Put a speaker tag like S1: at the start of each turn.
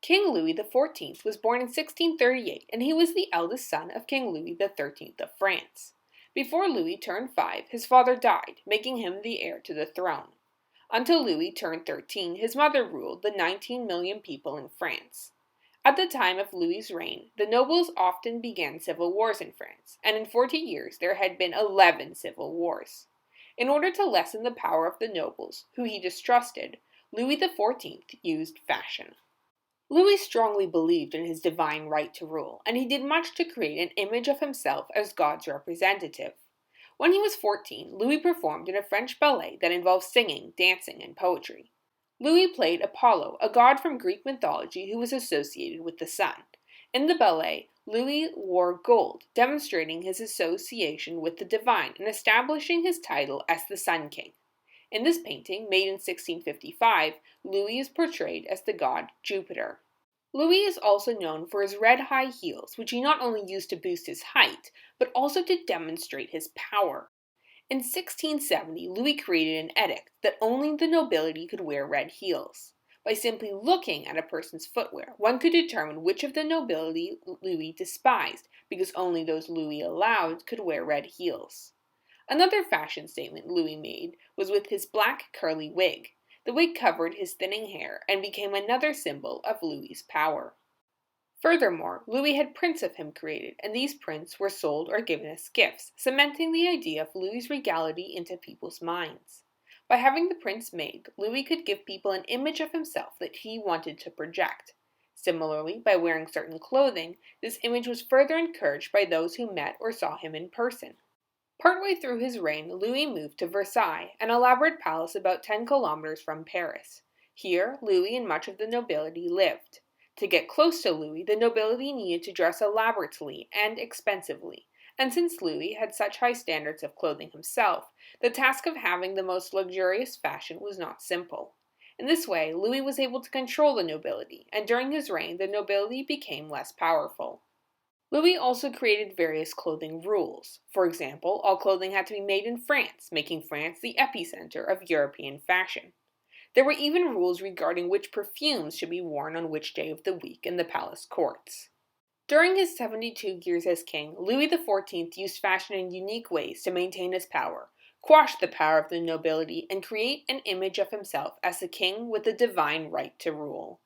S1: King Louis XIV was born in 1638, and he was the eldest son of King Louis XIII of France. Before Louis turned 5, his father died, making him the heir to the throne. Until Louis turned 13, his mother ruled the 19 million people in France. At the time of Louis's reign, the nobles often began civil wars in France, and in 40 years there had been 11 civil wars. In order to lessen the power of the nobles, who he distrusted, Louis XIV used fashion. Louis strongly believed in his divine right to rule, and he did much to create an image of himself as God's representative. When he was 14, Louis performed in a French ballet that involved singing, dancing, and poetry. Louis played Apollo, a god from Greek mythology who was associated with the sun. In the ballet, Louis wore gold, demonstrating his association with the divine and establishing his title as the Sun King. In this painting, made in 1655, Louis is portrayed as the god Jupiter. Louis is also known for his red high heels, which he not only used to boost his height, but also to demonstrate his power. In 1670, Louis created an edict that only the nobility could wear red heels. By simply looking at a person's footwear, one could determine which of the nobility Louis despised, because only those Louis allowed could wear red heels. Another fashion statement Louis made was with his black curly wig. The wig covered his thinning hair and became another symbol of Louis's power. Furthermore, Louis had prints of him created, and these prints were sold or given as gifts, cementing the idea of Louis's regality into people's minds. By having the prints made, Louis could give people an image of himself that he wanted to project. Similarly, by wearing certain clothing, this image was further encouraged by those who met or saw him in person. Partway through his reign, Louis moved to Versailles, an elaborate palace about 10 kilometers from Paris. Here, Louis and much of the nobility lived. To get close to Louis, the nobility needed to dress elaborately and expensively, and since Louis had such high standards of clothing himself, the task of having the most luxurious fashion was not simple. In this way, Louis was able to control the nobility, and during his reign, the nobility became less powerful. Louis also created various clothing rules. For example, all clothing had to be made in France, making France the epicenter of European fashion. There were even rules regarding which perfumes should be worn on which day of the week in the palace courts. During his 72 years as king, Louis XIV used fashion in unique ways to maintain his power, quash the power of the nobility, and create an image of himself as the king with the divine right to rule.